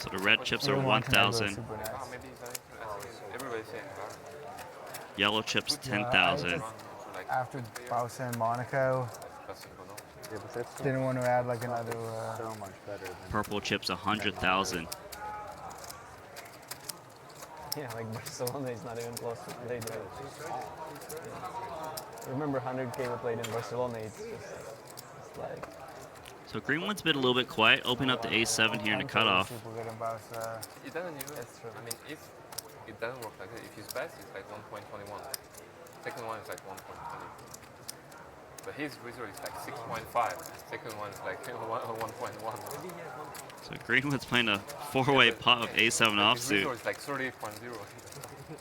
So the red chips are Even one can go 1,000. super nice. Maybe it's like everybody's saying that. Yellow chips Yeah, I 10,000. just, after Bausa and Monaco, Yeah, but that's didn't want to add like another. so much better than Purple chips 100,000. Yeah, like Barcelona is not even close to play there. Remember 100K we played in Barcelona, it's like... So Greenwood's been a little bit quiet, opening up the A7 here in the cutoff. Super good in Bausa. It doesn't even. That's true. I mean, if it doesn't work like that, if he's best, it's like 1.21. Second one is like 1.20. But his result is like 6.5. Second one is like 1.1. So Greenwood's playing a four-way pot of A7 His offsuit. result is like 38.0.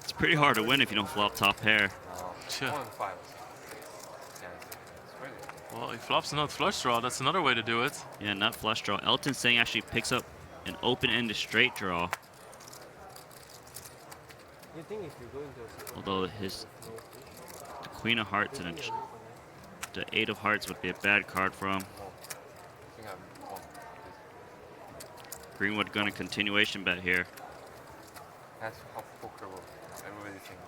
It's pretty hard to win if you don't flop top pair. Yeah. 1.5. Yeah, it's crazy. Well, he flops a nut flush draw. That's another way to do it. Yeah, nut flush draw. Elton Singh actually picks up an open-ended straight draw. You think if you're going to... Although the Queen of Hearts and the Eight of Hearts would be a bad card for him. I think I'm won. Greenwood going to continuation bet here. That's how poker works. Everybody thinks.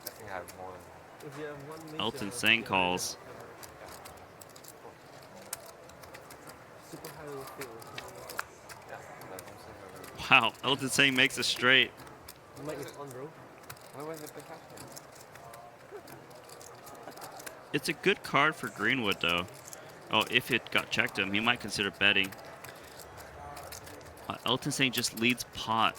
I think I have more than. If you have one major, Elton Singh calls. super high will feel. Yeah, that's what I'm saying. Wow, Elton Singh makes a straight. Like it's on, bro. Otherwise, they play cash game. It's a good card for Greenwood, though. Oh, if it got checked to him, he might consider betting. Elton Singh just leads pot.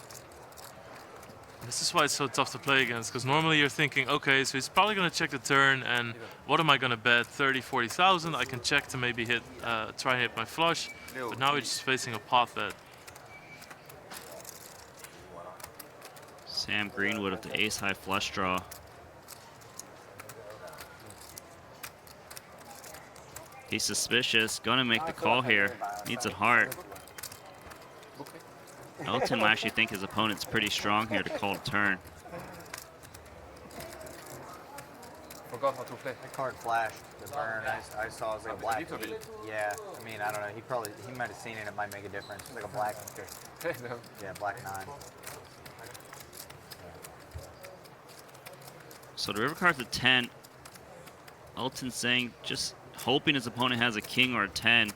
This is why it's so tough to play against, because normally you're thinking, okay, so he's probably going to check the turn, and what am I going to bet? 30, 40,000. I can check to maybe hit, try and hit my flush, but now he's just facing a pot bet. Sam Greenwood with the ace-high flush draw. He's suspicious, gonna make the call here. Needs a heart. Elton might actually think his opponent's pretty strong here to call the turn. Forgot how to play. The card flashed. The burn I saw was like a black 8. Yeah, I mean, I don't know. He might have seen it. It might make a difference. It's like a black. Yeah, black 9. So the river card's a 10. Elton saying just hoping his opponent has a king or a 10.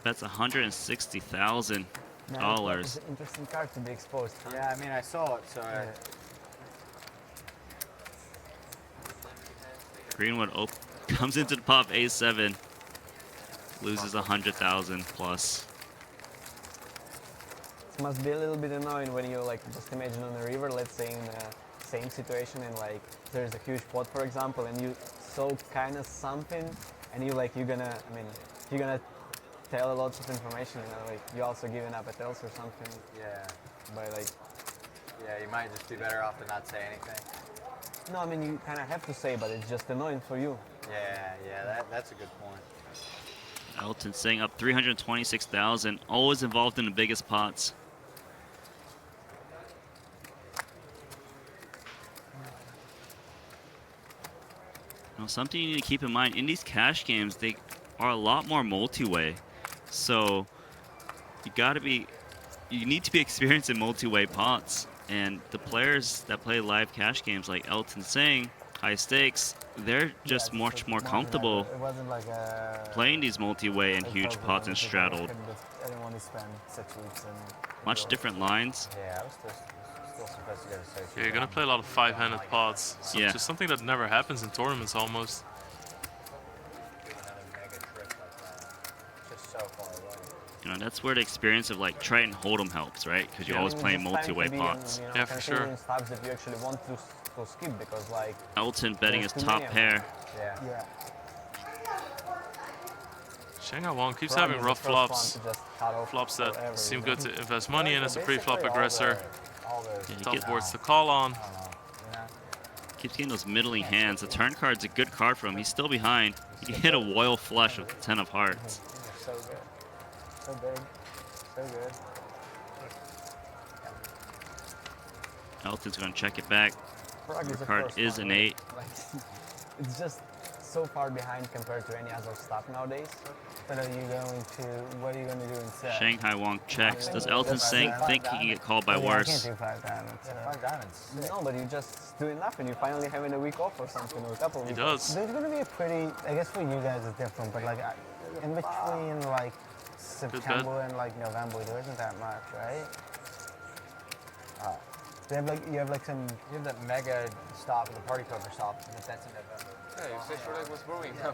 That's $160,000. It's an interesting card to be exposed. Huh? Yeah, I mean, I saw it, so. Greenwood comes into the pop A7, loses 100,000 plus. It must be a little bit annoying when you like just imagine on the river, let's say in the same situation, and like there's a huge pot, for example, and you soak kind of something, and you're gonna tell a lot of information, you know, like you also giving up at else or something. Yeah. By like. Yeah, you might just be better off to not say anything. No, I mean you kind of have to say, but it's just annoying for you. Yeah, that's a good point. Elton saying up 326,000, always involved in the biggest pots. Now, something you need to keep in mind, in these cash games, they are a lot more multi-way. So you need to be experienced in multi-way pots. And the players that play live cash games like Elton Singh, high stakes, they're just much more comfortable It wasn't like a playing these multi-way and huge pots and straddled. I didn't want to spend 6 weeks in. Much different lines. Yeah, I was still supposed to get a safe. Yeah, you're going to play a lot of 5-handed pots. So Yeah. just something that never happens in tournaments almost. Just so far away. You know, that's where the experience of like Triton Hold'em helps, right? Because you're always playing multi-way pots. Yeah, for sure. Stabs that you actually want to skip because like. Elton betting his There's too top many of pair. Yeah. Shanghai Wong keeps Probably having the rough first one flops. to just cut off Flops forever, that seem you know? good to invest money in as a pre-flop aggressor. Yeah, he Tough boards to call on. keeps getting those middling hands. The turn card's a good card for him. He's still behind. He can hit a royal flush with the 10 of hearts. So good. So big. So good. Elton's going to check it back. Frog River is a card first is one, an right? 8. Like, it's just so far behind compared to any other stuff nowadays. But are you going to? What are you going to do instead? Shanghai Wong checks. Does Yeah, Elton that's Sang fine. think he can get called by Yeah, I worse? can't do 5 diamonds. Yeah, 5 diamonds. No, but you're just doing nothing. You're finally having a week off or something, or a couple of He weeks off. does. There's going to be a pretty. I guess for you guys it's different, but like in between like September and like November, there isn't that much, right? You have like some. You have that mega stop, the party poker stop, but that's in November. Yeah, you say Short was boring. No,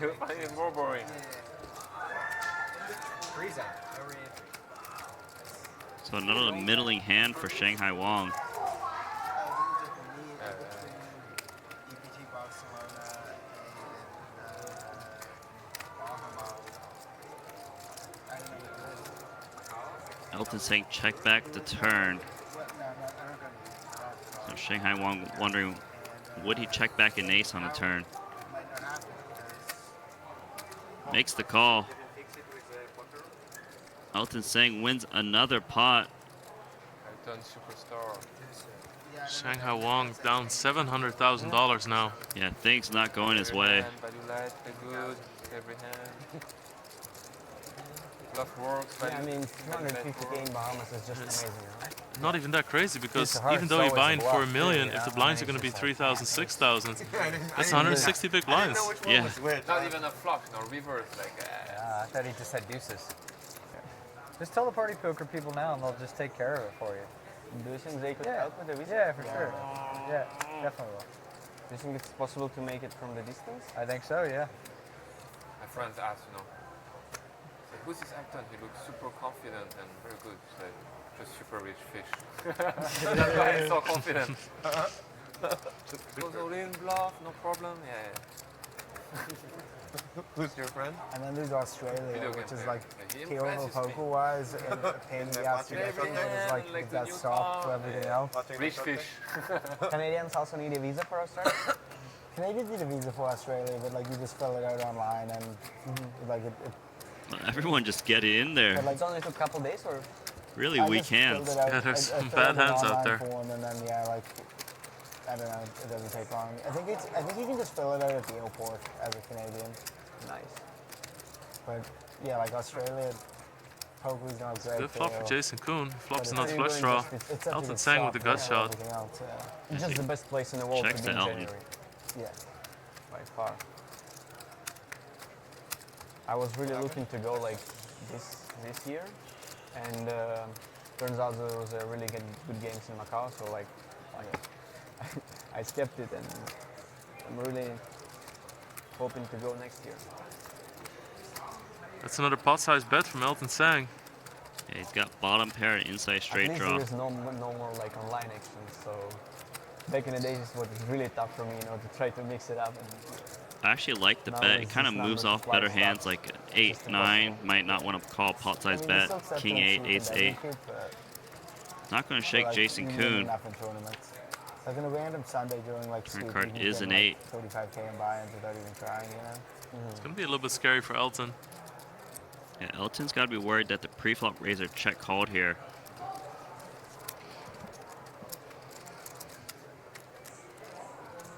you find it more boring. Freezing. No re-entry. So another middling hand for Shanghai Wong. Elton Sang check back the turn. So Shanghai Wong wondering, would he check back an ace on the turn? Makes the call. Elton Sang wins another pot. I've done superstar. Shanghai Wong down $700,000 now. Yeah, things not going his way. Value light, play good, every hand. Bluff works, Yeah, I value. mean, value bet 250k in works. Bahamas is just It's- amazing, right? Not even that crazy because It's hard, even it's though you're always a buying for bluff, $1 million, too, if the yeah. blinds are going to be 3,000, 6,000, that's 160 big blinds. Yeah. Not even a flush, no reverse, like I thought he just had deuces. Just tell the party poker people now and they'll just take care of it for you. Do you think they could Yeah, help with the visa? yeah, for sure. Yeah, definitely will. Do you think it's possible to make it from the distance? I think so, yeah. my friends asked, say, who's this Acton? He looks super confident and very good. It's like, just super rich fish. That's why he's so confident. Just goes all in, bluff, no problem. Yeah. Who's your friend? And then there's Australia, Video which game is player. like He terrible impresses me. poker wise and a pain in the ass to get through, but it's like Like it the got new soft for car, everything yeah. else. Rich fish. Canadians also need a visa for Australia? Canadians need a visa for Australia, but like you just fill it out online and like it Everyone just get it in there. But, like, It's only took a couple days, or Really I weak just filled hands. it out. Yeah, there's I some filled bad out an hands out online there. form and then like I don't know, it doesn't take long. I think you can just fill it out at the airport as a Canadian. nice. But yeah, like Australia, poker's not great. Good flop for there, Jason Kuhn. Flops but another it's- flush draw. it's such a Elton good Sang with stop the gut for shot. everything else, yeah. It's just the best place in the world Checks to be in to Elton. January, Yeah. by far. I was really looking to go like this year, and turns out there was a really good games in Macau, so like I skipped it, and I'm really hoping to go next year. That's another pot-sized bet from Elton Sang. Yeah, he's got bottom pair and inside At straight least draw. there is no more like online action, so back in the days it was really tough for me, to try to mix it up. And I actually like the No, bet. It it's kind of just not moves much off better fly hands stuff. like 8, 9. Might not want to call pot size bet. King 8, ace 8. Not going to shake Jason Kuhn. Enough in tournaments. Like in a random Sunday during like Turn scoop, card you can is get, an 8. 35k in buy-ins without even trying, you know. It's going to be a little bit scary for Elton. Yeah, Elton's got to be worried that the pre-flop razor check called here.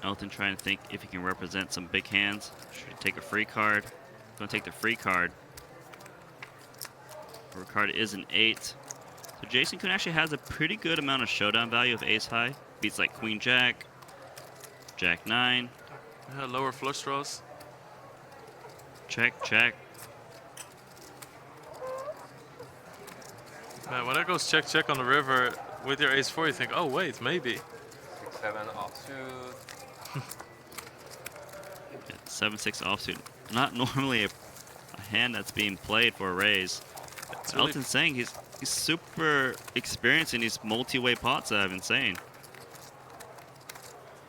Elton trying to think if he can represent some big hands. Should he take a free card? Gonna take the free card. Free card is an 8. So Jason Kuhn actually has a pretty good amount of showdown value of ace high. Beats like queen jack, jack 9, Yeah, lower flush draws. check, check. Man, when that goes check, check on the river with your ace 4, you think, oh wait, maybe. 6, 7 offsuit. 7-6 offsuit. Not normally a hand that's being played for a raise. It's really, Elton saying he's super experienced in these multi-way pots that I've been saying.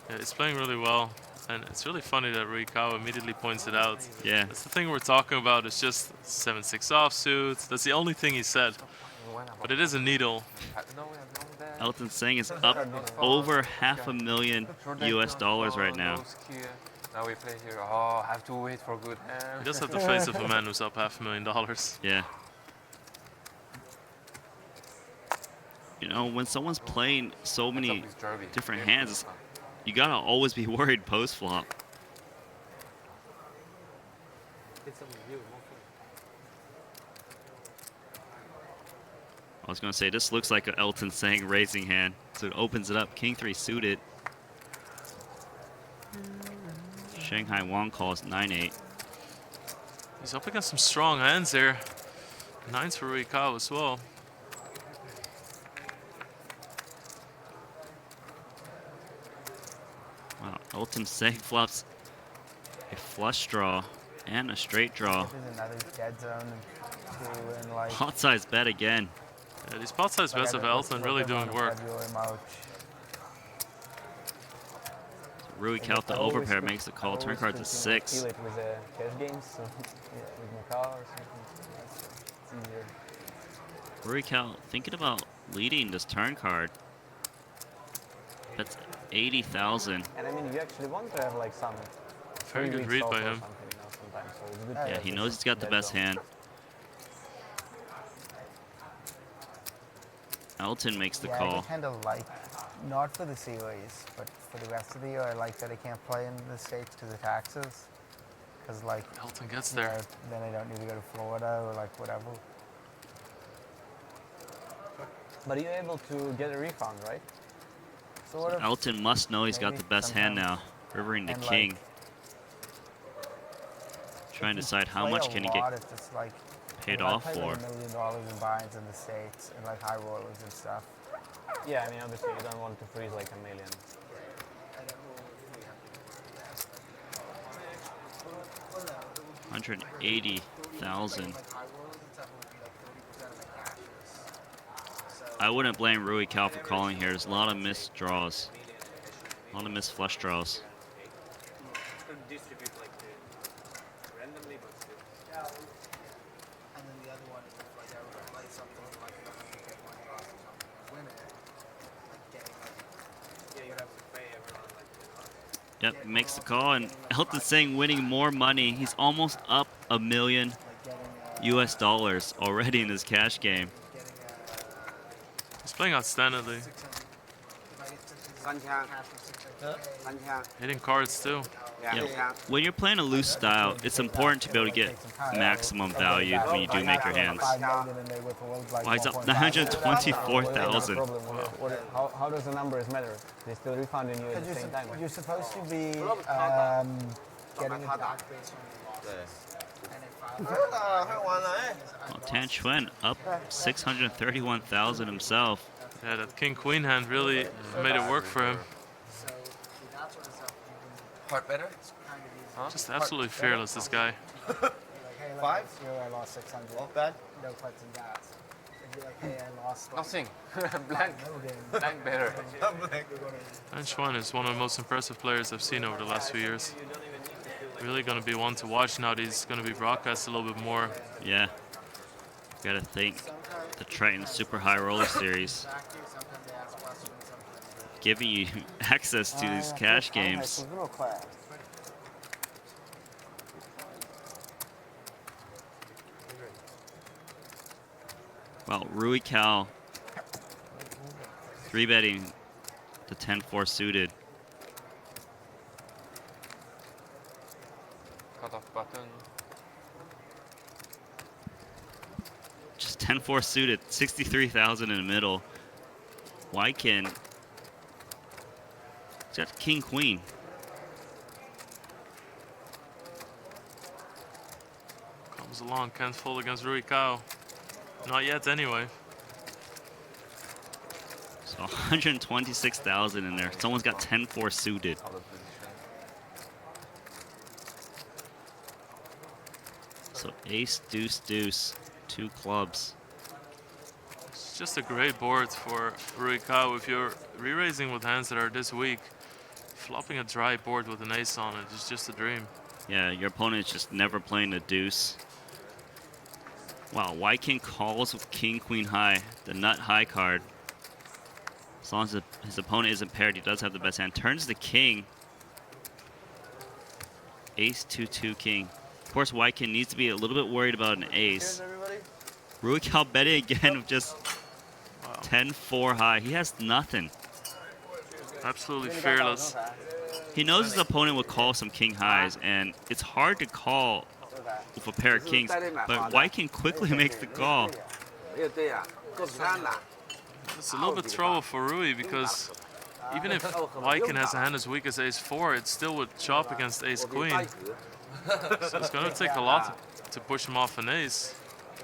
yeah, he's playing really well. And it's really funny that Ruikawa immediately points it out. Yeah, That's the thing we're talking about. It's just 7-6 offsuits. That's the only thing he said. But it is a needle. No, we have no bet. Elton saying is up over $500,000 US dollars right now. Now we play here. Oh, I have to wait for good hand. He does have the face of a man who's up $500,000. Yeah. You know, when someone's playing so many different hands, you gotta always be worried post-flop. I was gonna say this looks like an Elton Sang raising hand, so it opens it up. King 3 suited. Shanghai Wang calls 9-8. He's up against some strong hands here. 9s for Rui Kao as well. Wow, Elton Sang flops a flush draw and a straight draw. There's another dead zone and like. Pot size bet again. Yeah, these pot size bets of Elton really doing work. Rui Kao with the overpair makes the call. Turn card to 6. Feel it with cash games, so with Macau or something. It's easier. Rui Kao thinking about leading this turn card. That's 80,000. And I mean, you actually want to have like some. Very good read by him. Sometimes, so it's good Yeah, he knows he's got the best hand. Elton makes the call. I kind of like, not for the series, but for the rest of the year, I like that I can't play in the States because of taxes. Because like, Elton gets you know, there. then I don't need to go to Florida or like whatever. But you're able to get a refund, right? Sort of. Elton must know he's got Maybe the best hand now. sometimes. Rivering the And, king. like, Trying to decide how play much a can he lot get if it's like, paid if I off play for. like $1 million in binds in the States and like high rollers and stuff. Yeah, I mean, obviously you don't want to freeze like a million. $180,000. I wouldn't blame Rui Kao for calling here. There's a lot of missed draws. A lot of missed flush draws. Yep, makes the call, and Elton Sang winning more money. He's almost up $1 million US already in this cash game. He's playing outstandingly. Hitting cards too. Yeah. When you're playing a loose style, it's important to be able to get maximum value when you do make your hands. Wow, he's up 924,000. How does the numbers matter? They still refunding you at the same time. You're supposed to be getting a dock base on your losses. Well, Tan Chuan up 631,000 himself. Yeah, that king queen hand really made it work for him. Heart better? Just absolutely fearless, this guy. 5? I lost 600. Not bad. No cuts and gas. It'd be like, hey, I lost like, Nothing. Blank. Blank better. Tan Chuan is one of the most impressive players I've seen over the last few years. Really going to be one to watch now that he's going to be broadcast a little bit more. Yeah. Gotta thank the Triton Super High Roller Series, giving you access to these cash games. Well, Rui Kao 3-betting the 10-4 suited. Cut off button. Just 10-4 suited, 63,000 in the middle. Wykin. He's got king queen. Comes along, can't fold against Rui Kao. Not yet, anyway. So 126,000 in there. Someone's got 10-4 suited. So ace, deuce, deuce, 2 clubs. It's just a great board for Rui Kao. If you're re-raising with hands that are this weak, flopping a dry board with an ace on it is just a dream. Yeah, your opponent's just never playing a deuce. Wow, Wykin calls with king, queen high, the nut high card. As long as his opponent isn't paired, he does have the best hand. Turns the king. Ace, 2-2 king. Of course, Wykin needs to be a little bit worried about an ace. Rui Kao betting again with just 10-4 high. He has nothing. Absolutely fearless. He knows his opponent will call some king highs, and it's hard to call with a pair of kings, but White can quickly make the call. It's a little bit trouble for Rui because even if White has a hand as weak as ace-4, it still would chop against ace-queen. So it's going to take a lot to push him off an ace.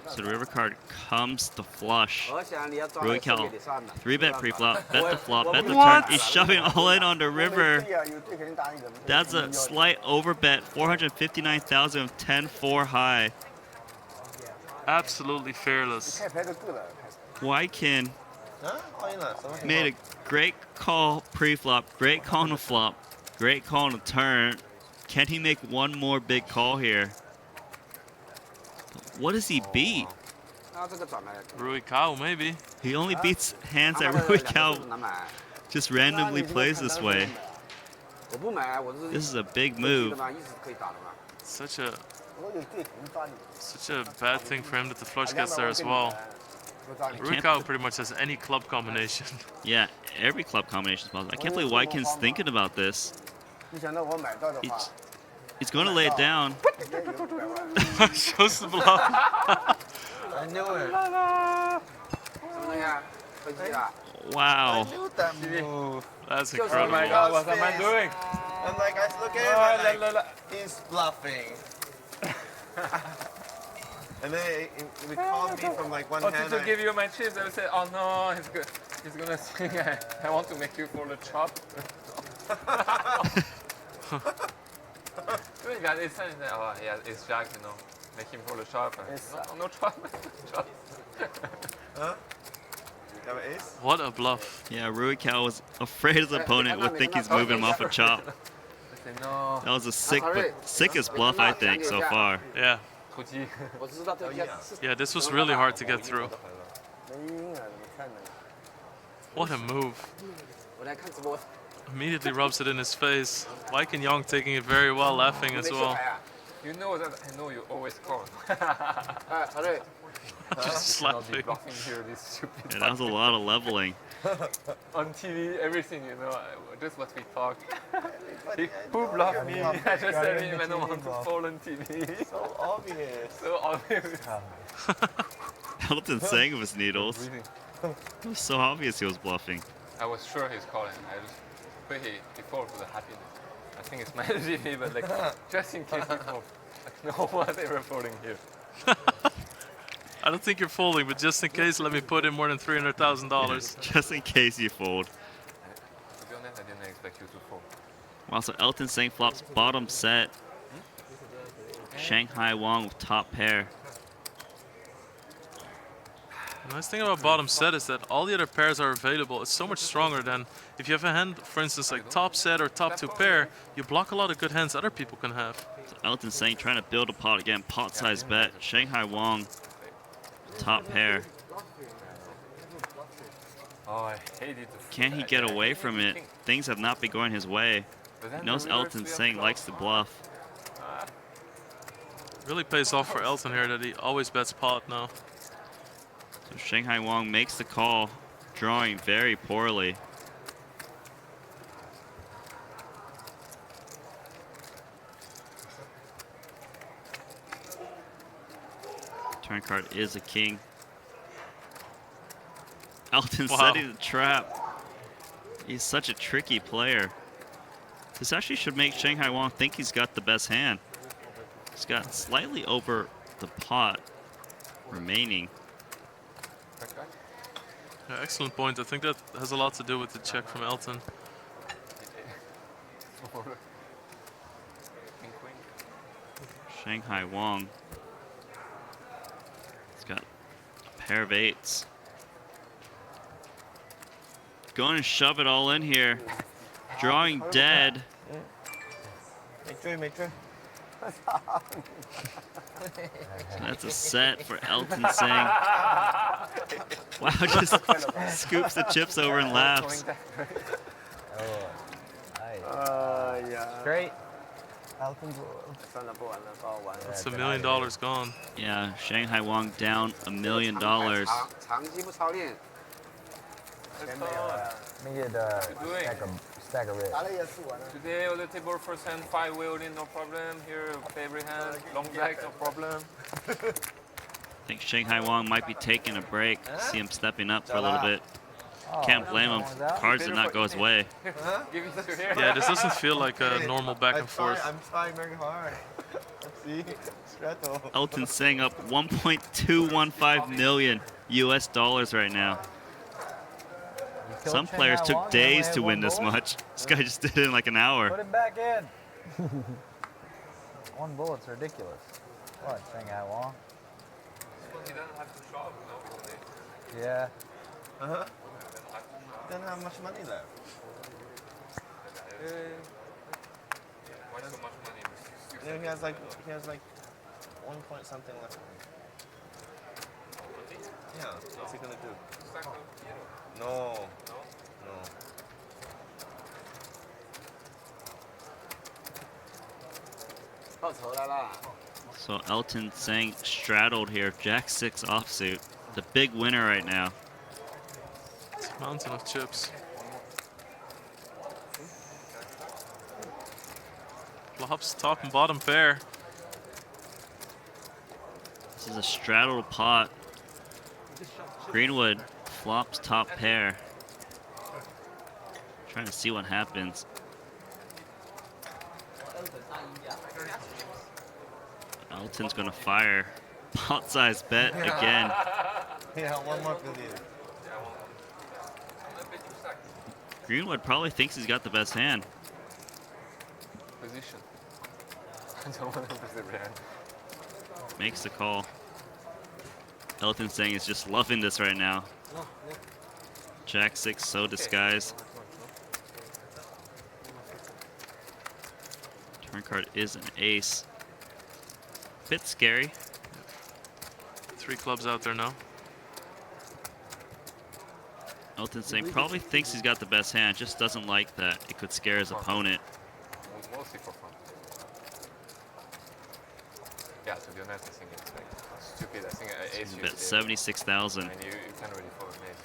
So the river card comes to flush. Rui Cal, 3-bet pre-flop, bet the flop, bet the turn. He's shoving all in on the river. That's a slight overbet, 459,000 of 10-4 high. Absolutely fearless. Wykin made a great call pre-flop, great call on the flop, great call on the turn. Can he make one more big call here? What does he beat? Rui Cal, maybe. He only beats hands that Rui Cal just randomly plays this way. This is a big move. Such a bad thing for him that the flush gets there as well. Rui Cal pretty much has any club combination. Yeah, every club combination is possible. I can't believe Wykin's thinking about this. He's going to lay it down. Shows the bluff. I knew it. Wow. That's Oh incredible. my god, what am I doing? I'm like, I look at him, like, he's bluffing. And then it would call me from like one hand. To give you my chips, I would say, oh no, he's gonna swing. I want to make you for the chop. Doing that is saying that, oh yeah, it's Jack, you know, make him for the chop. No chop. Chop. Huh? That was ace? What a bluff. Yeah, Rui Cal was afraid his opponent would think he's moving him off a chop. I say, no. That was the sickest bluff, I think, so far. Yeah. 굳이. Yeah, this was really hard to get through. What a move. Immediately rubs it in his face. Mike and Young taking it very well, laughing as well. You know that I know you always call. Just Not be laughing. bluffing here, this stupid. Yeah, that was a lot of leveling. On TV, everything, you know, just what we talk. Who bluffed me? I just said him, I don't want to fall on TV. So obvious. So obvious. Elton sang with his needles. It was so obvious he was bluffing. I was sure he's calling. I just put he falls with a happiness. I think it's my LGB, but like just in case he falls. Like, no one ever falling here. I don't think you're folding, but just in case, let me put in more than $300,000. Just in case you fold. To be honest, I didn't expect you to fall. Wow, so Elton Sang flops bottom set. Shanghai Wong with top pair. The nice thing about bottom set is that all the other pairs are available. It's so much stronger than if you have a hand, for instance, like top set or top 2 pair, you block a lot of good hands other people can have. So Elton Sang trying to build a pot again. Pot size bet. Shanghai Wong, top pair. Oh, I hated the Can he get away from it? Things have not been going his way. He knows Elton Sang likes to bluff. Really pays off for Elton here that he always bets pot now. So Shanghai Wong makes the call, drawing very poorly. Turn card is a king. Elton setting the trap. He's such a tricky player. This actually should make Shanghai Wong think he's got the best hand. He's got slightly over the pot remaining. Yeah, excellent point. I think that has a lot to do with the check from Elton. Shanghai Wong. He's got a pair of eights. Going to shove it all in here. Drawing dead. That's a set for Elton Sang. Wow, just scoops the chips over and laughs. Great. That's $1 million gone. Yeah, Shanghai Wong down $1 million. Maybe the stack of Stack of ribs. Today on the table first hand 5 way all in, no problem. Here favorite hand, long jack, no problem. I think Shanghai Wong might be taking a break. See him stepping up for a little bit. Can't blame him. Cards did not go his way. Give it to here. Yeah, this doesn't feel like a normal back and forth. I'm trying very hard. See? Strato. Elton Seng up 1.215 million US dollars right now. Some players took days to win this much. This guy just did it in like an hour. Put it back in. One bullet's ridiculous. What, Shanghai Wong? He doesn't have to shove, no? Yeah. Uh-huh. Don't have much money left. Why so much money? Yeah, he has like 1 point something left. Yeah, what's he gonna do? No. No. So Elton Seng straddled here. Jack 6 offsuit. The big winner right now. It's a mountain of chips. Flops, top and bottom pair. This is a straddled pot. Greenwood flops top pair. Trying to see what happens. Elton's gonna fire. Pot size bet again. Yeah, one more please. Greenwood probably thinks he's got the best hand. Position. I don't want to lose every hand. Makes the call. Elton Seng is just loving this right now. Jack 6 so disguised. Turn card is an ace. Bit scary. 3 clubs out there now. Elton Seng probably thinks he's got the best hand, just doesn't like that it could scare his opponent. It was mostly for fun. Yeah, to be honest, I think it's like stupid. I think ace Bet 76,000. I mean, you can't really fold an ace.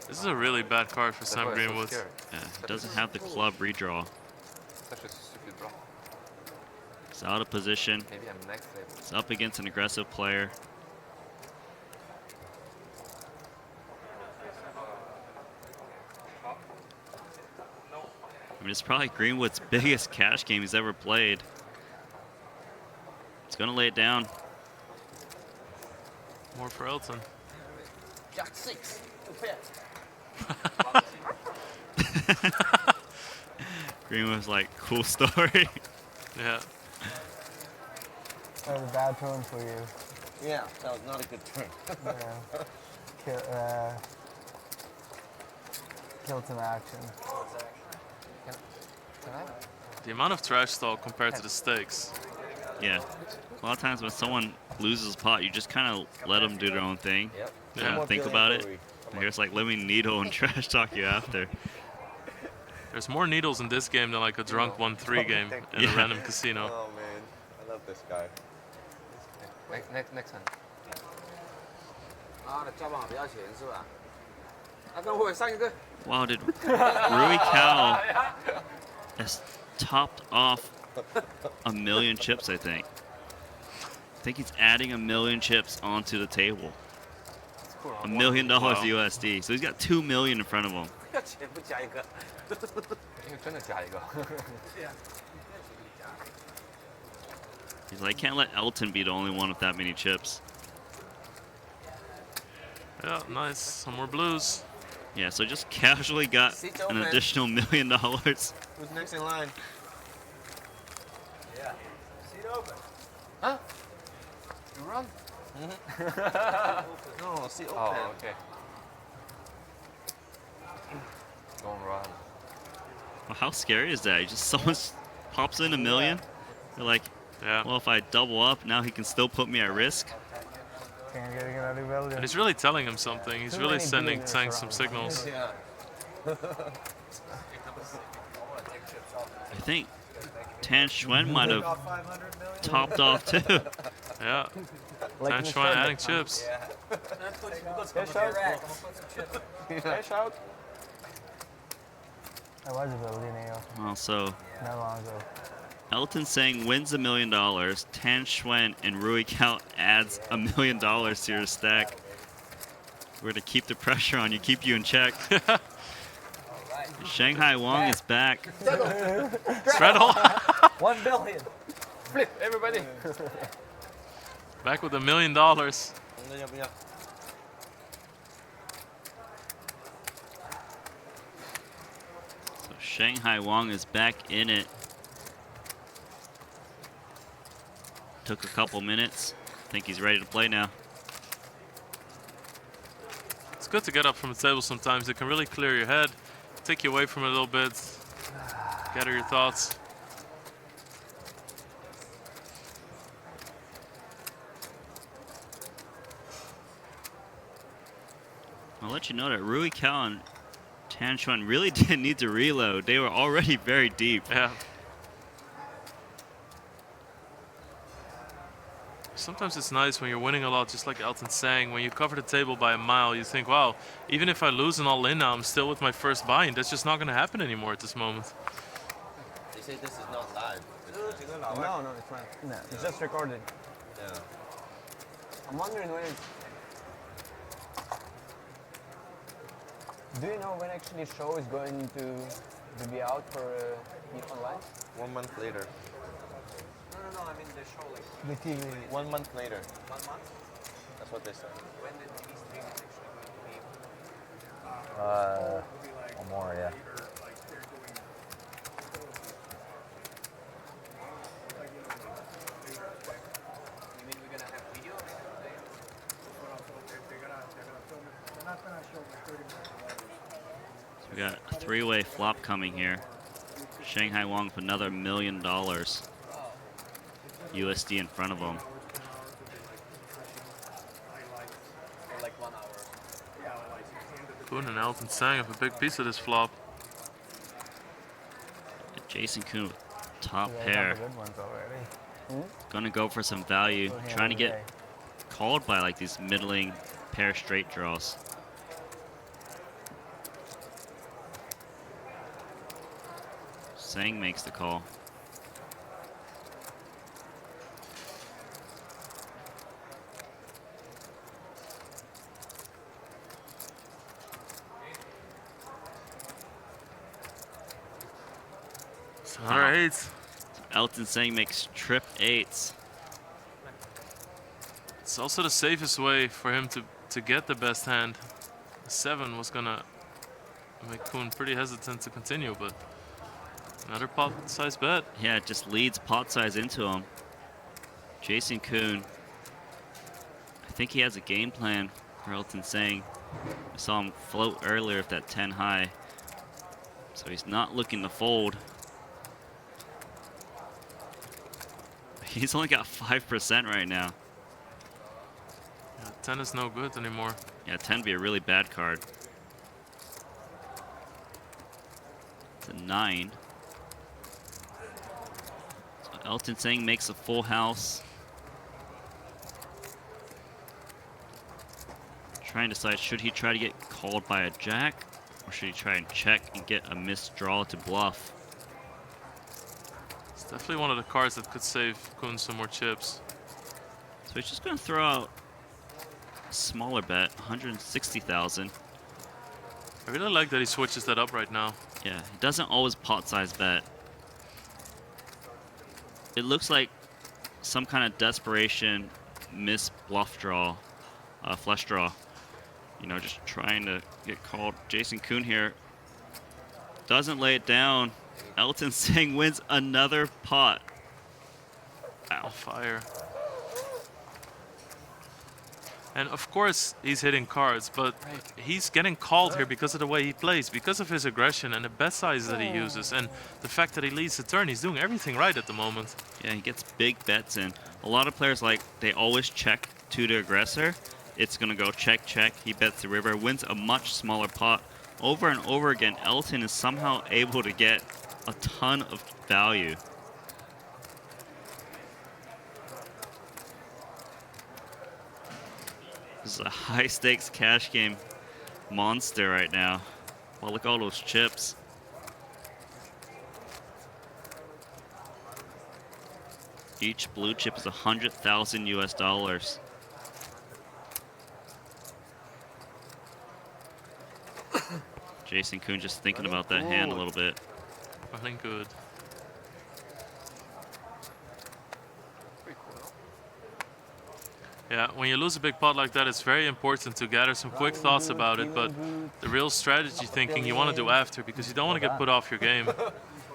This is a really bad card for That's Sam why I'm so Greenwood. scared. Yeah, he doesn't have the club redraw. Such a stupid draw. He's out of position. Maybe I'm next level. He's up against an aggressive player. I mean, it's probably Greenwood's biggest cash game he's ever played. He's gonna lay it down. More for Elton. Jack 6. Greenwood's like, cool story. Yeah. That was a bad turn for you. Yeah, that was not a good turn. Yeah. Killed some action. The amount of trash talk compared to the stakes. Yeah. A lot of times when someone loses a pot, you just kind of let them do their own thing. Yep. Yeah. Don't think about it. And here's like, let me needle and trash talk you after. There's more needles in this game than like a drunk 1-3 game in a random casino. Oh man, I love this guy. Next hand. 啊，交棒比较浅是吧？啊，跟我上一个。 Wow, did Rui Cal has topped off a million chips, I think. I think he's adding a million chips onto the table. $1 million Wow. USD. So he's got 2 million in front of him. 要钱不加一个。因为真的加一个。 He's like, can't let Elton be the only one with that many chips. Yeah, nice. Some more blues. Yeah, so just casually got an additional $1 million. Who's next in line? Huh? You run? No, see open. Oh, okay. Don't run. Well, how scary is that? Just someone pops in $1 million. You're like, Yeah. well, if I double up, now he can still put me at risk. Can't get anybody better. And he's really telling him something. He's Too really many sending billionaires Tank some around. signals. Yeah. I think Tan Xuan might have topped off too. Yeah. Like Tan in the Xuan shirt adding that- chips. Cash out. Cash out. I was building AO Well, so not long ago. Elton Sang wins $1 million. Tan Xuan and Rui Cao adds $1 million to your stack. We're to keep the pressure on you, keep you in check. Shanghai Wong is back. Straddle. 1 billion. Flip, everybody. Back with $1 million. Yeah. So Shanghai Wong is back in it. Took a couple minutes. I think he's ready to play now. It's good to get up from the table sometimes. It can really clear your head, take you away from it a little bit, gather your thoughts. I'll let you know that Rui Cao and Tan Xuan really didn't need to reload. They were already very deep. Yeah. Sometimes it's nice when you're winning a lot, just like Elton's saying. When you cover the table by a mile, you think, wow, even if I lose an all-in now, I'm still with my first bind. That's just not going to happen anymore at this moment. They say this is not live. No, no, it's not. No. It's just recorded. Yeah. I'm wondering when it's... Do you know when actually show is going to be out for online? 1 month later. No, I mean the show like The TV. 1 month later. 1 month. That's what they said. When the TV stream is actually going to be? One more, yeah. You mean we're gonna have video? So we got a three-way flop coming here. Shanghai Wong with another $1 million USD in front of him. For like 1 hour. Kuhn and Elton Sang have a big piece of this flop. Jason Kuhn with top You guys pair. have the good ones already. Gonna go for some value. Go hand Trying to of the get day. called by like these middling pair straight draws. Sang makes the call. All right. Elton Sang makes trip eights. It's also the safest way for him to get the best hand. The 7 was gonna make Kuhn pretty hesitant to continue, but another pot-sized bet. Yeah, it just leads pot size into him. Jason Kuhn. I think he has a game plan for Elton Sang. I saw him float earlier with that 10 high. So he's not looking to fold. He's only got 5% right now. Yeah, 10 is no good anymore. Yeah, 10 would be a really bad card. It's a 9. So Elton Sang makes a full house. Trying to decide, should he try to get called by a jack? Or should he try and check and get a missed draw to bluff? It's definitely one of the cards that could save Kuhn some more chips. So he's just going to throw out a smaller bet, 160,000. I really like that he switches that up right now. Yeah, he doesn't always pot size bet. It looks like some kind of desperation miss bluff draw, flush draw. You know, just trying to get called. Jason Kuhn here doesn't lay it down. Elton Sang wins another pot. Ow, fire. And of course he's hitting cards, but he's getting called here because of the way he plays, because of his aggression and the bet size that he uses, and the fact that he leads the turn. He's doing everything right at the moment. Yeah, he gets big bets in. A lot of players, like, they always check to the aggressor. It's going to go check, check. He bets the river, wins a much smaller pot. Over and over again, Elton is somehow able to get a ton of value. This is a high stakes cash game monster right now. Well, look at all those chips. Each blue chip is 100,000 US dollars. Jason Kuhn just thinking about that hand a little bit. Running good. Pretty cool, no? Yeah, when you lose a big pot like that, it's very important to gather some quick thoughts about it, but the real strategy thinking you want to do after, because you don't want to get put off your game.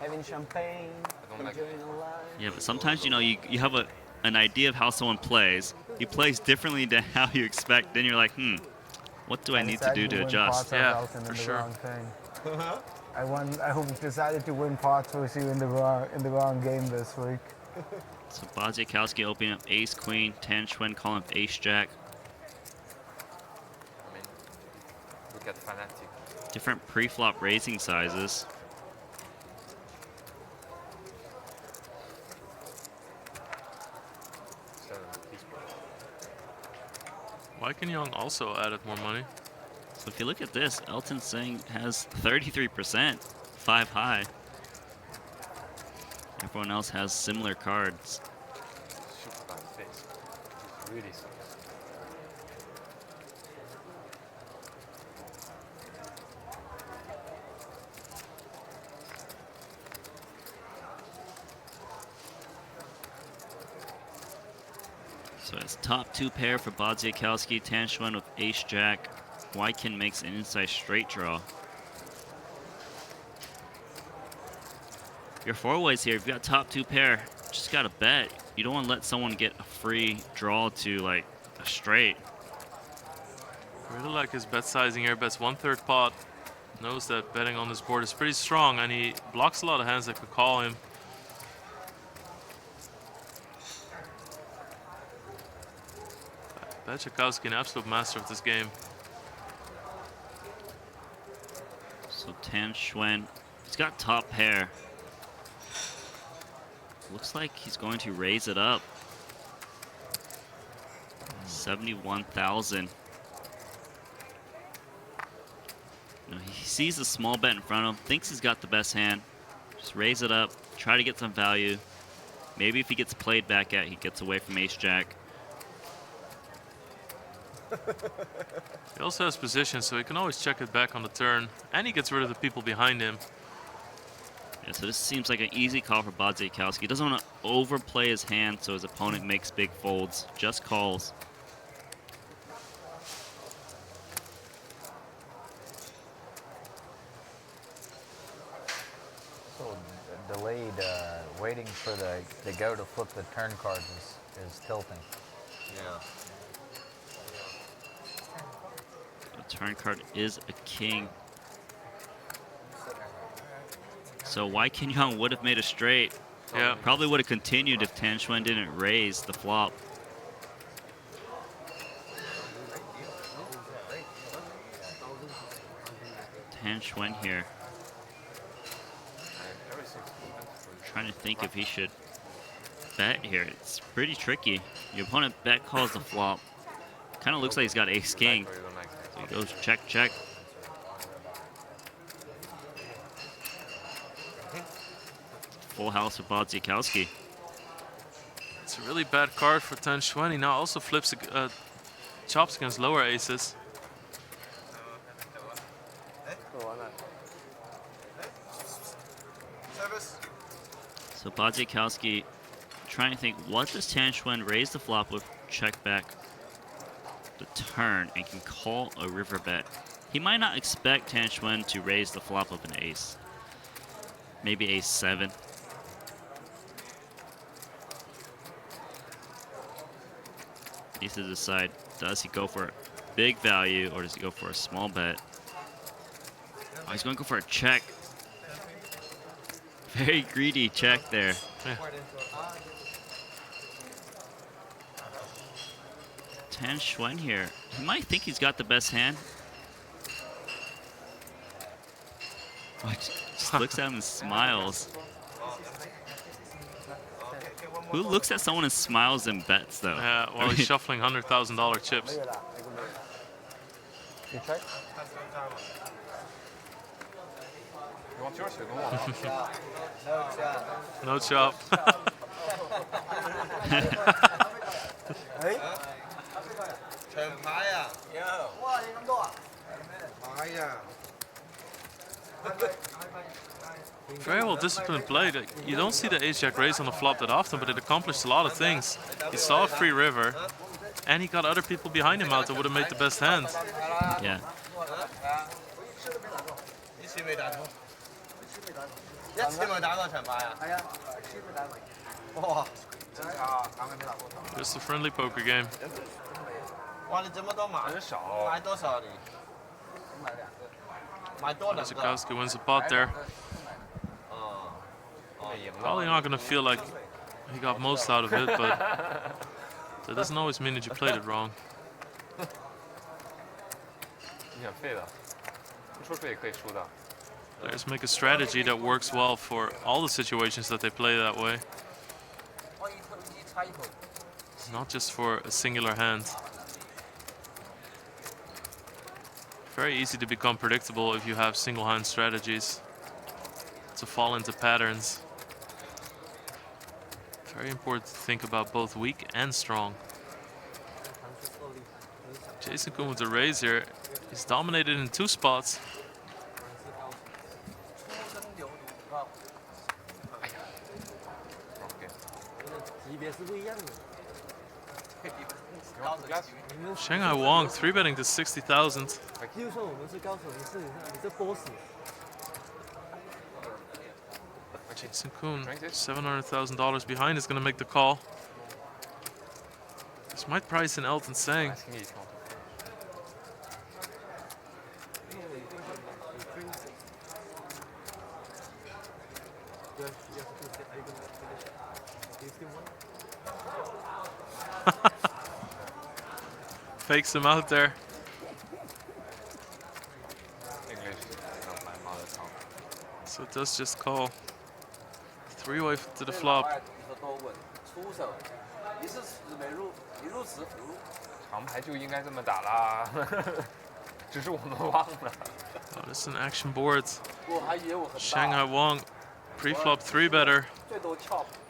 Having champagne, don't like enjoying life. Yeah, but sometimes, you know, you have an idea of how someone plays. He plays differently than how you expect. Then you're like, what do I need to do to adjust? Yeah, for sure. I decided to win pots with you in the wrong game this week. So Badziakowski opening up ace queen, Tan Xuan calling up ace jack. I mean, look at Fanatic. Different pre-flop raising sizes. Wai Young also added more money. So if you look at this, Elton Singh has 33%, 5 high. Everyone else has similar cards. Super bad face. It's really soft. So it's top 2 pair for Badziakowski, Tan Xuan with ace jack. Wykin makes an inside straight draw. Your four-ways here, if you got top 2 pair, just gotta bet. You don't want to let someone get a free draw to like a straight. I really like his bet sizing here. Bets 1/3 pot. Knows that betting on this board is pretty strong, and he blocks a lot of hands that could call him. Badziakowski, an absolute master of this game. So Tan Xuan, he's got top pair. Looks like he's going to raise it up. 71,000. He sees a small bet in front of him, thinks he's got the best hand. Just raise it up, try to get some value. Maybe if he gets played back at, he gets away from ace jack. He also has position, so he can always check it back on the turn, and he gets rid of the people behind him. Yeah, so this seems like an easy call for Badziakowski. He doesn't want to overplay his hand so his opponent makes big folds. Just calls. So delayed, waiting for the go to flip the turn cards is tilting. Yeah. The turn card is a king. So Wai Young would have made a straight. Yeah. Probably would have continued if Tan Xuan didn't raise the flop. Tan Xuan here. Trying to think if he should bet here. It's pretty tricky. Your opponent bet calls the flop. Kind of looks like he's got ace king. So he goes check, check. Full house for Badziakowski. It's a really bad card for Tan Xuan. He now also flips chops against lower aces. So Badziakowski trying to think, what does Tan Xuan raise the flop with check back the turn and can call a river bet? He might not expect Tan Xuan to raise the flop of an ace. Maybe ace 7. Needs to decide, does he go for big value or does he go for a small bet? Oh, he's going to go for a check. Very greedy check there. Yeah. Tan Xuan here. He might think he's got the best hand. Oh, he just looks at him and smiles. Who looks at someone and smiles and bets, though? Yeah, while he's shuffling $100,000 chips. You try? You want yours? You don't want. No chop. 長牌啊！哇，你咁多啊？牌啊！ Very well disciplined play. You don't see the ace-jack raise on the flop that often, but it accomplished a lot of things. He saw a free river, and he got other people behind him out that would have made the best hand. Yeah. 以前未打過，一次未打過長牌啊？係啊，次未打過。哇！ Just a friendly poker game. 哇！你這麼多買，很少。買多少你？買多兩個。 Zukowski wins the pot there. Probably not going to feel like he got most out of it, but that doesn't always mean that you played it wrong. 你很废的，不出水也可以输的。 Players make a strategy that works well for all the situations that they play that way, not just for a singular hand. Very easy to become predictable if you have single hand strategies, to fall into patterns. Very important to think about both weak and strong. Jason Kuhn with the raise here. He's dominated in 2 spots. Shanghai Wong 3-betting to 60,000. Jason Kuhn, $700,000 behind, is going to make the call. This might price in Elton Sang. Fakes him out there. English is not my mother tongue. So it does just call. 3-way to the flop. 长牌就应该这么打啦，只是我们忘了。 Oh, this is an action board. Shanghai Wong, pre-flop 3-better.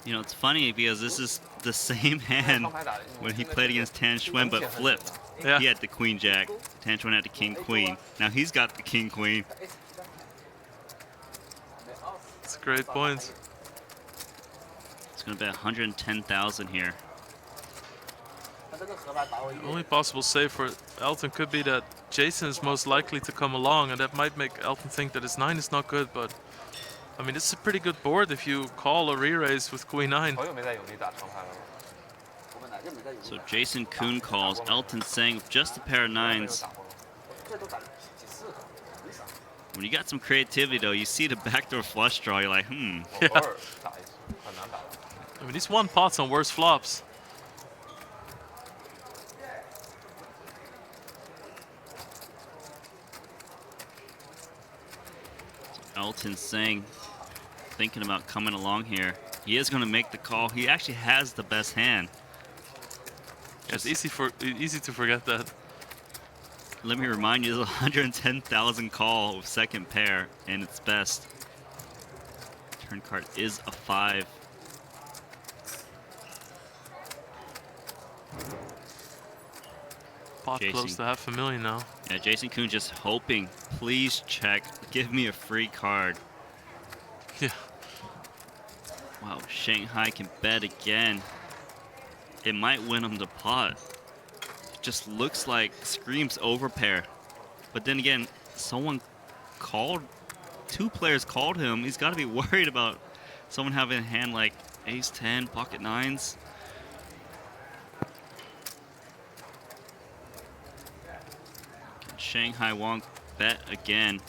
You know, it's funny because this is the same hand when he played against Tan Xuan but flipped. Yeah. He had the queen jack. Tan Xuan had the king queen. Now he's got the king queen. It's a great point. It's gonna bet 110,000 here. The only possible save for Elton could be that Jason is most likely to come along, and that might make Elton think that his 9 is not good, but I mean, it's a pretty good board if you call a re-raise with queen 9. 好久没在永利打长牌了。 So Jason Kuhn calls. Elton Sang with just a pair of 9s. When you got some creativity though, you see the backdoor flush draw, you're like, hmm. 偶尔打一次，很难打。 I mean, he's won pots on worse flops. Elton Sang thinking about coming along here. He is going to make the call. He actually has the best hand. It's easy to forget that. Let me remind you, there's a 110,000 call with second pair, and it's best. Turn card is a 5. Pot close to $500,000 now. Yeah, Jason Kuhn just hoping, please check, give me a free card. Yeah. Wow, Shanghai can bet again. It might win him the pot. It just looks like screams overpair. But then again, someone called, 2 players called him. He's got to be worried about someone having a hand like ace 10, pocket 9s. Shanghai Wong bet again.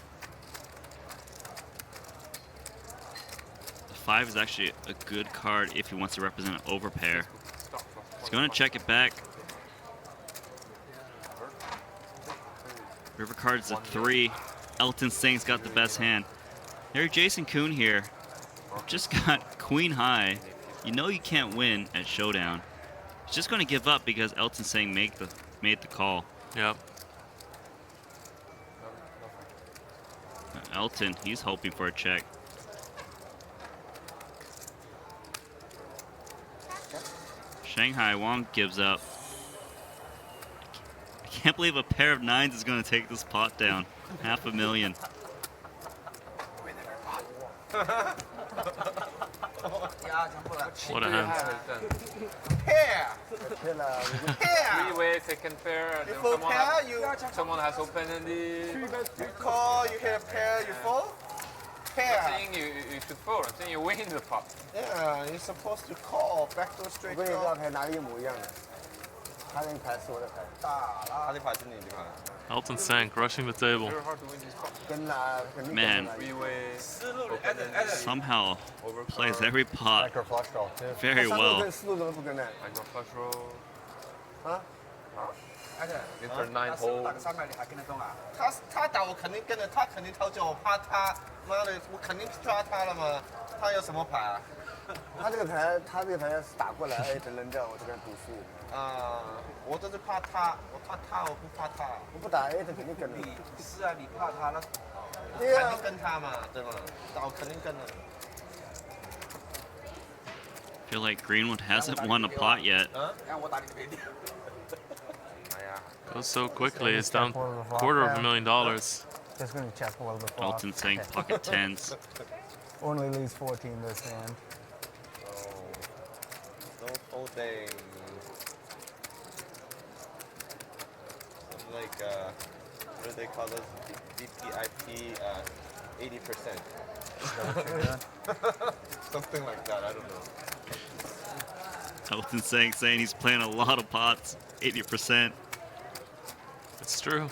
The 5 is actually a good card if he wants to represent an overpair. He's going to check it back. River card's a 3. Elton Sang's got the best hand. There's Jason Kuhn here. Just got queen high. You know you can't win at showdown. He's just going to give up because Elton Sang made the call. Yep. Elton, he's hoping for a check. Shanghai Wong gives up. I can't believe a pair of 9s is going to take this pot down. $500,000. What a hand. Pair. Chill out. Pair. Three-way, second pair. Then Before pair, you someone has open-ended. you call, you hit a pair, you fold. I'm Pair. saying you should fold. I'm saying you win the pot. Yeah, you're supposed to call backdoor 我 straight 跟你这张 draw. 牌拿的一模一样的，他那个牌是我的牌，他的牌是你的牌。 Elton sank, rushing the table. Very hard to win this pot. 跟拿肯定跟 Man. 拿 Three-way, Somehow plays overcard, every pot backdoor flush draw， very 他三路 well. 跟四路怎么不跟呢？ backdoor flush draw, 啊？ enter 9 hole. 他打我肯定跟着，他肯定掏叫我怕他，妈的，我肯定抓他了嘛。他有什么牌啊？他这个牌，他这个牌要是打过来，哎，扔掉，我就跟他赌输。我都是怕他，我怕他，我不怕他。我不打 A 的肯定跟你。是啊，你怕他了，对啊肯定跟他嘛，对吗？打我肯定跟的。 Feel like Greenwood hasn't won a pot yet. 让我打你的别地。 Goes so quickly, it's down $250,000. Just gonna check all the flop. Elton saying pocket 10s. Only leaves 14 this hand. No folding. Something like what do they call those? DPIP 80%. Something like that. I don't know. Elton saying he's playing a lot of pots. 80%. It's true.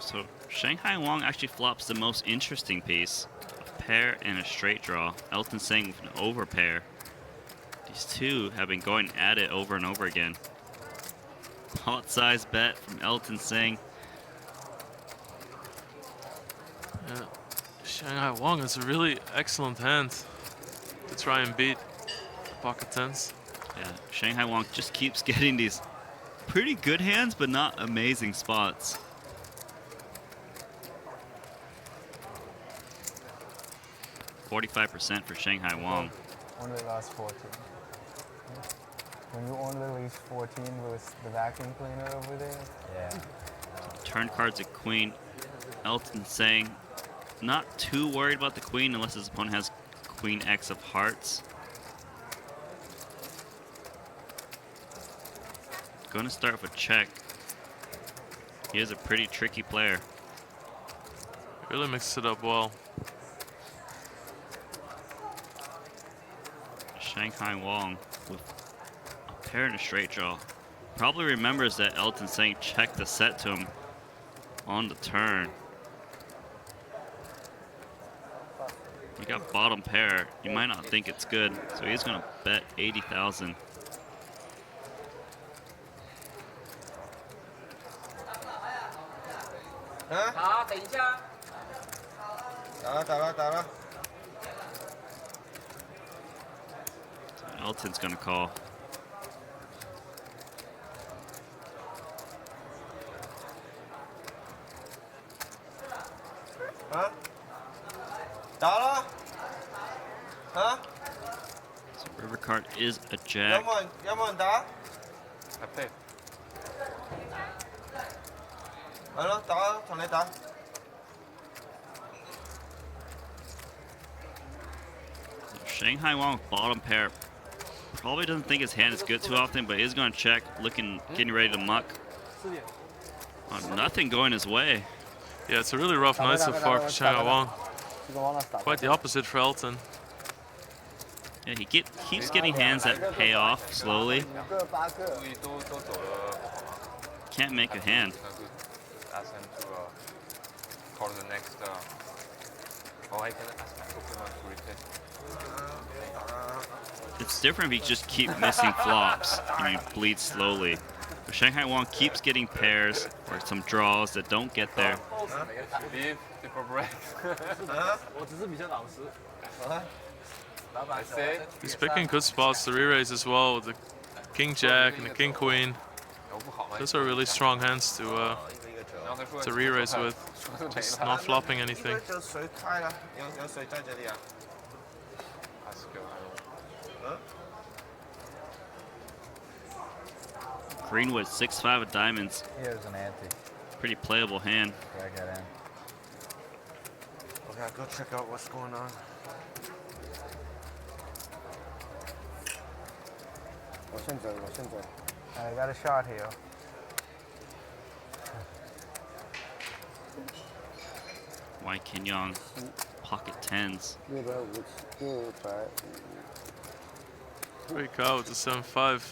So Shanghai Wong actually flops the most interesting piece. A pair and a straight draw. Elton saying with an overpair. These two have been going at it over and over again. Pot size bet from Elton saying. Yeah. Shanghai Wong is a really excellent hand to try and beat the pocket 10s. Yeah, Shanghai Wong just keeps getting these pretty good hands, but not amazing spots. $45% for Shanghai Wong. Only last 14. When you only leave 14 with the vacuum cleaner over there. Yeah. Turn cards a queen. Elton saying not too worried about the queen unless his opponent has queen X of hearts. Going to start with check. He is a pretty tricky player. Really mixes it up well. Shanghai Wong with a pair and a straight draw. Probably remembers that Elton saying check the set to him on the turn. We got bottom pair. You might not think it's good, so he's gonna bet 80,000. Huh? 好，等一下。打了。 Elton's gonna call. Huh? 打了。Huh? So river card is a 要 jack. 么人打。 I played. 係咯，打同你打。 Shanghai Wong with bottom pair. Probably doesn't think his hand is good too often, but is gonna check, getting ready to muck. Nothing going his way. Yeah, it's a really rough night so far for Shanghai Wong. Quite the opposite for Elton. Yeah, he keeps getting hands that pay off slowly. 5个8个。注意都走了。 Can't make a hand. Ask him to call the next. Oh, I can ask my opponent to retest. It's different if you just keep missing flops and you bleed slowly. But Shanghai Wong keeps getting pairs or some draws that don't get there. Leave, super break. 我只是比较老实。 I say. He's picking good spots to re-raise as well with the king jack and a king queen. 有不好吗？ Those are really strong hands to 一个球。 然后他说 to re-raise with, 说的没 just 了。 not flopping 一 anything. 个球谁开了？有谁在这里啊？ Ask you, I don't know. Greenwood 6-5 of diamonds. Here's an ante. Pretty playable hand. Drag that in. Okay, go check out what's going on. 我先走，我先走。 I got a shot here. White King Young, pocket tens. 650，600。 Break out with the 7-5.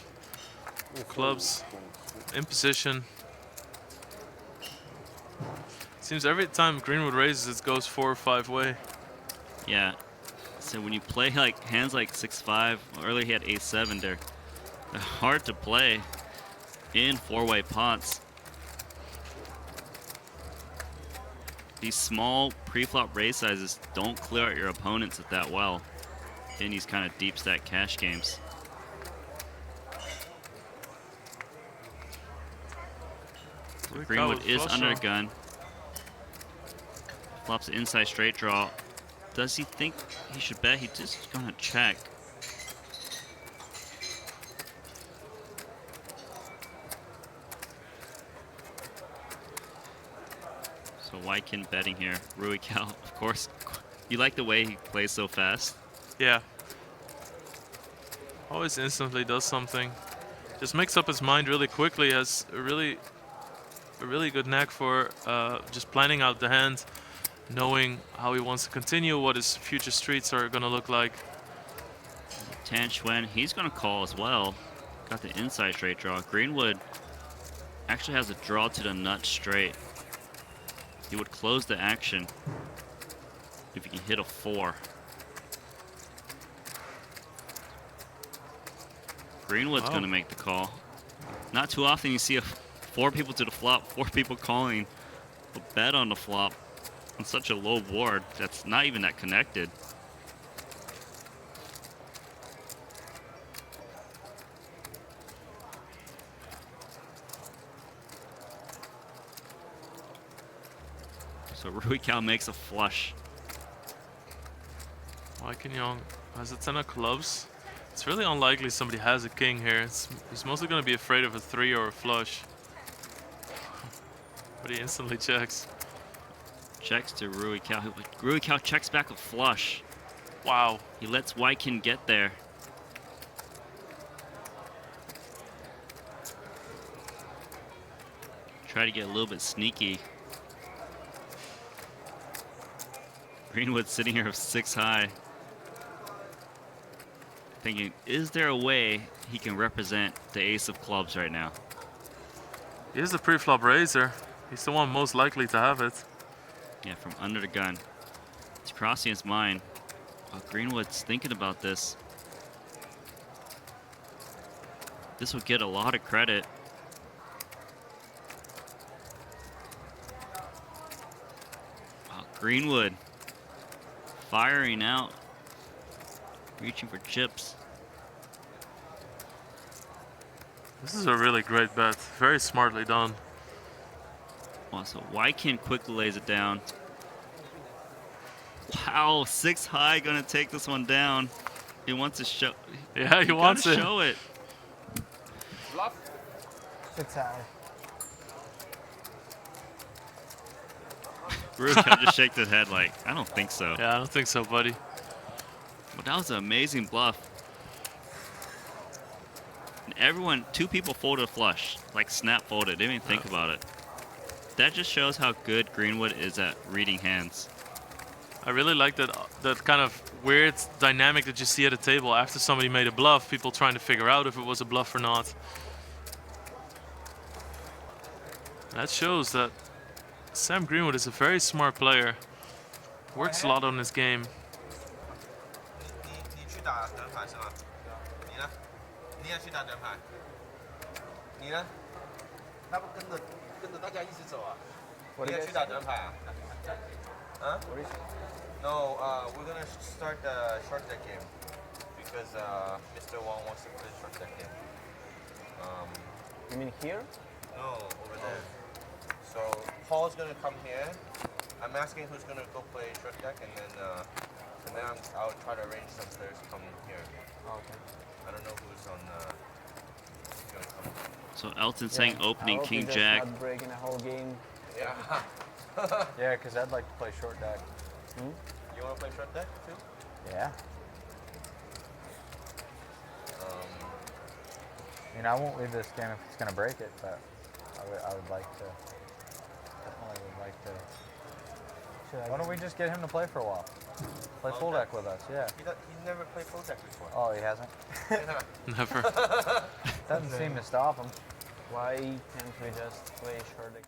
Clubs in position. Seems every time Greenwood raises, it goes 4 or 5 way. Yeah. So when you play like hands like 6-5, earlier he had 8-7, they're hard to play in 4-way pots. These small pre-flop raise sizes don't clear out your opponents that well in these kind of deep stack cash games. So Greenwood is under the gun. Flops the inside straight draw. Does he think he should bet? He's just gonna check. So Wykin betting here. Rui Cal, of course. You like the way he plays so fast? Yeah. Always instantly does something. Just makes up his mind really quickly. Has a really good knack for just planning out the hand, knowing how he wants to continue, what his future streets are gonna look like. Tan Xuan, he's gonna call as well. Got the inside straight draw. Greenwood actually has a draw to the nut straight. He would close the action if he can hit a 4. Greenwood's gonna make the call. Not too often you see 4 people to the flop, 4 people calling a bet on the flop on such a low board that's not even that connected. So Rui Cal makes a flush. Wykin Young has a 10 of clubs. It's really unlikely somebody has a king here. He's mostly going to be afraid of a 3 or a flush. But he instantly checks. Checks to Rui Cal. Rui Cal checks back a flush. Wow. He lets Wykin get there. Try to get a little bit sneaky. Greenwood sitting here with 6 high. Thinking, is there a way he can represent the ace of clubs right now? He is the pre-flop raiser. He's the one most likely to have it. Yeah, from under the gun. It's crossing his mind. Oh, Greenwood's thinking about this. This will get a lot of credit. Oh, Greenwood firing out. Reaching for chips. This is a really great bet. Very smartly done. Well, so Wykin quickly lays it down. Wow, 6 high gonna take this one down. He wants to show. Yeah, he wants to it. show it. Bluff. 6 high. Rui Cal just shakes his head like, I don't think so. Yeah, I don't think so, buddy. But that was an amazing bluff. And everyone, 2 people folded a flush. Like snap folded, didn't even think about it. That just shows how good Greenwood is at reading hands. I really like that kind of weird dynamic that you see at a table after somebody made a bluff, people trying to figure out if it was a bluff or not. That shows that Sam Greenwood is a very smart player. Works a lot on his game. 你去打德牌是吗？你呢？你也去打德牌？你呢？那不跟着大家一起走啊？你也去打德牌啊？Huh? No, we're gonna start the short deck game because Mr. Wong wants to play short deck game. You mean here? No, over there. So Paul's gonna come here. I'm asking who's gonna go play short deck, and then I'll try to arrange some players to come here. Okay. I don't know who's on. Gonna come. So Elton saying opening I hope King you're just Jack. not breaking a whole game. Yeah. Yeah, because I'd like to play short deck. You wanna play short deck too? Yeah. I mean, I won't leave this game if it's going to break it, but I would like to. Definitely would like to. Why don't we just get him to play for a while? Play full deck with us, yeah. He's never played full deck before. Oh, he hasn't? Never. Doesn't seem to stop him. Why can't we just play short deck?